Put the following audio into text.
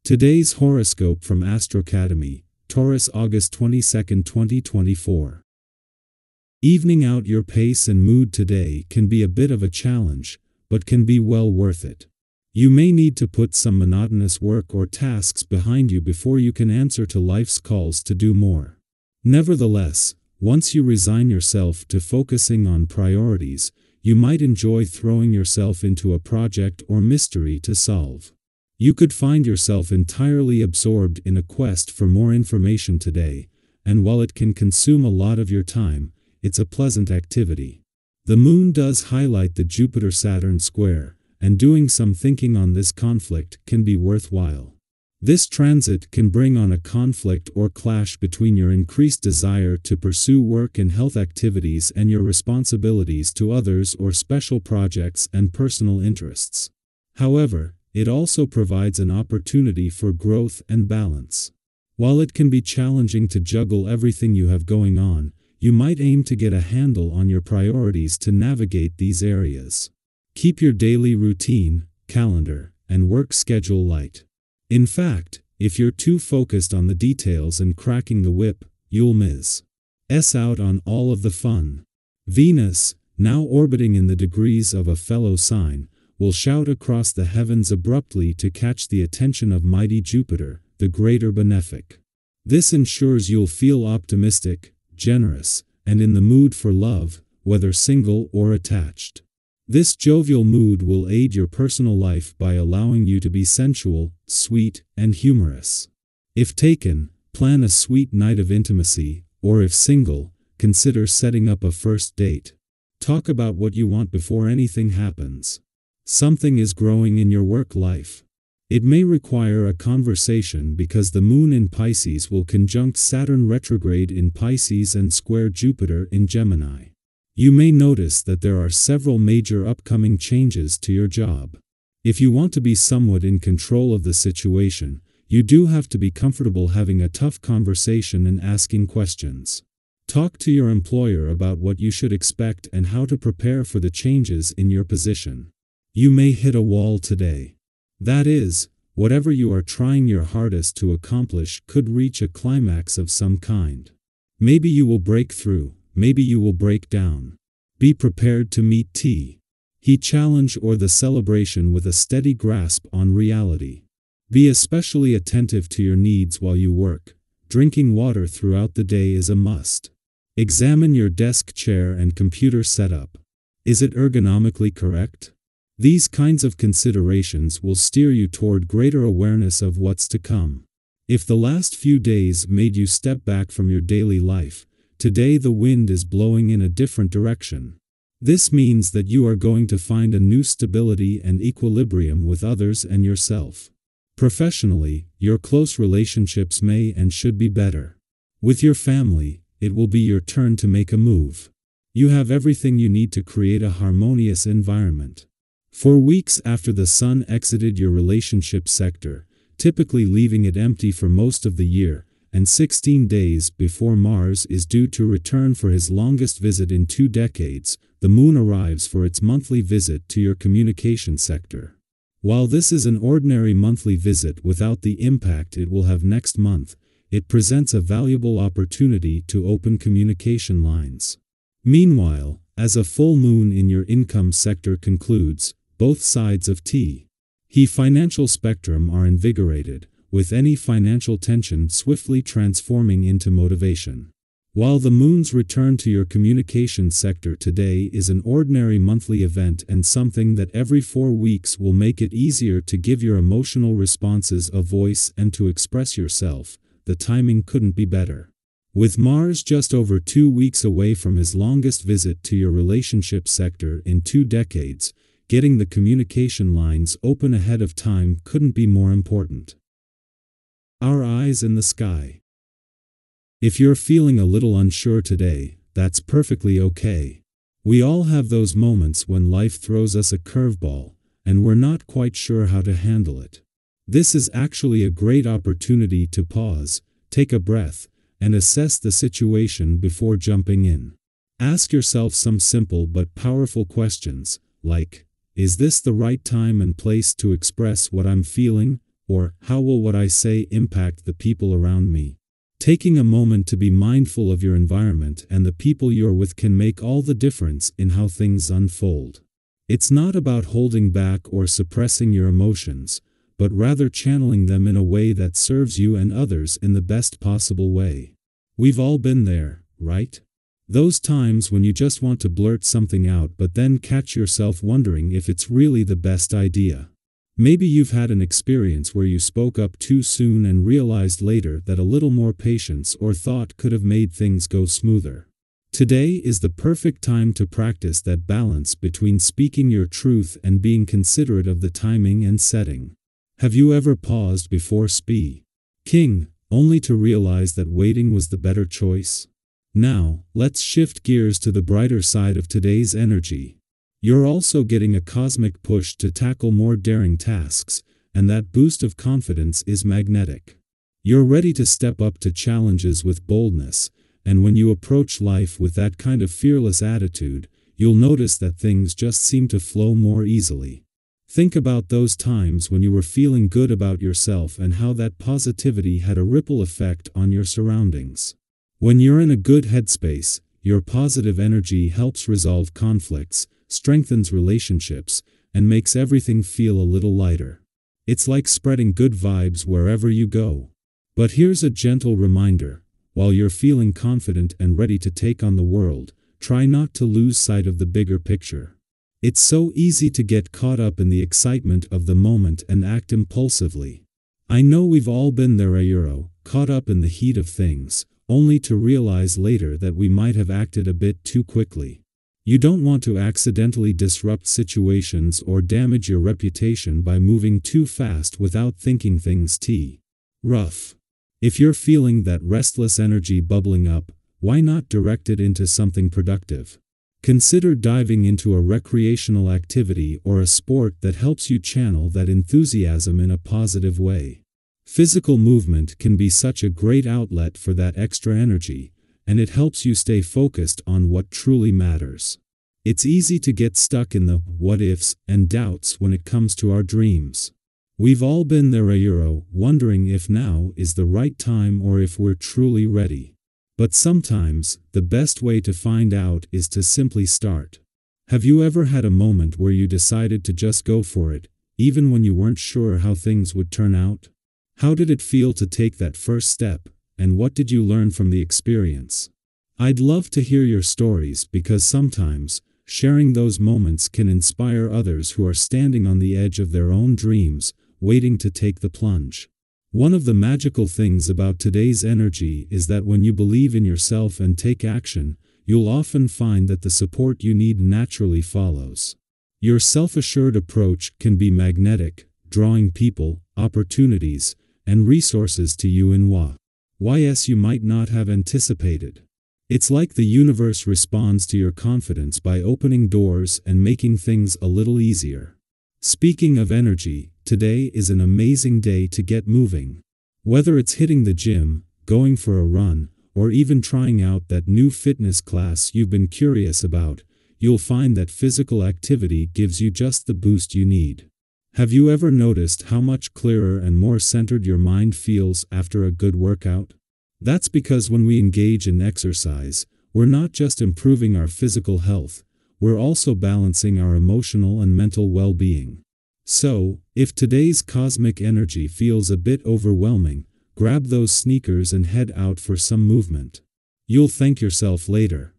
Today's horoscope from AstroCademy, Taurus August 22, 2024. Evening out your pace and mood today can be a bit of a challenge, but can be well worth it. You may need to put some monotonous work or tasks behind you before you can answer to life's calls to do more. Nevertheless, once you resign yourself to focusing on priorities, you might enjoy throwing yourself into a project or mystery to solve. You could find yourself entirely absorbed in a quest for more information today, and while it can consume a lot of your time, it's a pleasant activity. The moon does highlight the Jupiter-Saturn square, and doing some thinking on this conflict can be worthwhile. This transit can bring on a conflict or clash between your increased desire to pursue work and health activities and your responsibilities to others or special projects and personal interests. However, it also provides an opportunity for growth and balance. While it can be challenging to juggle everything you have going on, you might aim to get a handle on your priorities to navigate these areas. Keep your daily routine, calendar, and work schedule light. In fact, if you're too focused on the details and cracking the whip, you'll miss out on all of the fun. Venus, now orbiting in the degrees of a fellow sign, will shout across the heavens abruptly to catch the attention of mighty Jupiter, the greater benefic. This ensures you'll feel optimistic, generous, and in the mood for love, whether single or attached. This jovial mood will aid your personal life by allowing you to be sensual, sweet, and humorous. If taken, plan a sweet night of intimacy, or if single, consider setting up a first date. Talk about what you want before anything happens. Something is growing in your work life. It may require a conversation because the moon in Pisces will conjunct Saturn retrograde in Pisces and square Jupiter in Gemini. You may notice that there are several major upcoming changes to your job. If you want to be somewhat in control of the situation, you do have to be comfortable having a tough conversation and asking questions. Talk to your employer about what you should expect and how to prepare for the changes in your position. You may hit a wall today. That is, whatever you are trying your hardest to accomplish could reach a climax of some kind. Maybe you will break through, maybe you will break down. Be prepared to meet the challenge or the celebration with a steady grasp on reality. Be especially attentive to your needs while you work. Drinking water throughout the day is a must. Examine your desk chair and computer setup. Is it ergonomically correct? These kinds of considerations will steer you toward greater awareness of what's to come. If the last few days made you step back from your daily life, today the wind is blowing in a different direction. This means that you are going to find a new stability and equilibrium with others and yourself. Professionally, your close relationships may and should be better. With your family, it will be your turn to make a move. You have everything you need to create a harmonious environment. For weeks after the Sun exited your relationship sector, typically leaving it empty for most of the year, and 16 days before Mars is due to return for his longest visit in 2 decades, the Moon arrives for its monthly visit to your communication sector. While this is an ordinary monthly visit without the impact it will have next month, it presents a valuable opportunity to open communication lines. Meanwhile, as a full moon in your income sector concludes, both sides of the financial spectrum are invigorated, with any financial tension swiftly transforming into motivation. While the moon's return to your communication sector today is an ordinary monthly event and something that every 4 weeks will make it easier to give your emotional responses a voice and to express yourself, the timing couldn't be better. With Mars just over 2 weeks away from his longest visit to your relationship sector in 2 decades, getting the communication lines open ahead of time couldn't be more important. Our eyes in the sky. If you're feeling a little unsure today, that's perfectly okay. We all have those moments when life throws us a curveball, and we're not quite sure how to handle it. This is actually a great opportunity to pause, take a breath, and assess the situation before jumping in. Ask yourself some simple but powerful questions, like, is this the right time and place to express what I'm feeling, Or, how will what I say impact the people around me? Taking a moment to be mindful of your environment and the people you're with can make all the difference in how things unfold. It's not about holding back or suppressing your emotions, but rather channeling them in a way that serves you and others in the best possible way. We've all been there, right? Those times when you just want to blurt something out but then catch yourself wondering if it's really the best idea. Maybe you've had an experience where you spoke up too soon and realized later that a little more patience or thought could have made things go smoother. Today is the perfect time to practice that balance between speaking your truth and being considerate of the timing and setting. Have you ever paused before speaking, only to realize that waiting was the better choice? Now, let's shift gears to the brighter side of today's energy. You're also getting a cosmic push to tackle more daring tasks, and that boost of confidence is magnetic. You're ready to step up to challenges with boldness, and when you approach life with that kind of fearless attitude, you'll notice that things just seem to flow more easily. Think about those times when you were feeling good about yourself and how that positivity had a ripple effect on your surroundings. When you're in a good headspace, your positive energy helps resolve conflicts, strengthens relationships, and makes everything feel a little lighter. It's like spreading good vibes wherever you go. But here's a gentle reminder: while you're feeling confident and ready to take on the world, try not to lose sight of the bigger picture. It's so easy to get caught up in the excitement of the moment and act impulsively. I know we've all been there, caught up in the heat of things, only to realize later that we might have acted a bit too quickly. You don't want to accidentally disrupt situations or damage your reputation by moving too fast without thinking things rough. If you're feeling that restless energy bubbling up, why not direct it into something productive? Consider diving into a recreational activity or a sport that helps you channel that enthusiasm in a positive way. Physical movement can be such a great outlet for that extra energy, and it helps you stay focused on what truly matters. It's easy to get stuck in the what-ifs and doubts when it comes to our dreams. We've all been there, wondering if now is the right time or if we're truly ready. But sometimes, the best way to find out is to simply start. Have you ever had a moment where you decided to just go for it, even when you weren't sure how things would turn out? How did it feel to take that first step, and what did you learn from the experience? I'd love to hear your stories because sometimes, sharing those moments can inspire others who are standing on the edge of their own dreams, waiting to take the plunge. One of the magical things about today's energy is that when you believe in yourself and take action, you'll often find that the support you need naturally follows. Your self-assured approach can be magnetic, drawing people, opportunities, and resources to you in ways you might not have anticipated. It's like the universe responds to your confidence by opening doors and making things a little easier. Speaking of energy, today is an amazing day to get moving. Whether it's hitting the gym, going for a run, or even trying out that new fitness class you've been curious about, you'll find that physical activity gives you just the boost you need. Have you ever noticed how much clearer and more centered your mind feels after a good workout? That's because when we engage in exercise, we're not just improving our physical health, we're also balancing our emotional and mental well-being. So, if today's cosmic energy feels a bit overwhelming, grab those sneakers and head out for some movement. You'll thank yourself later.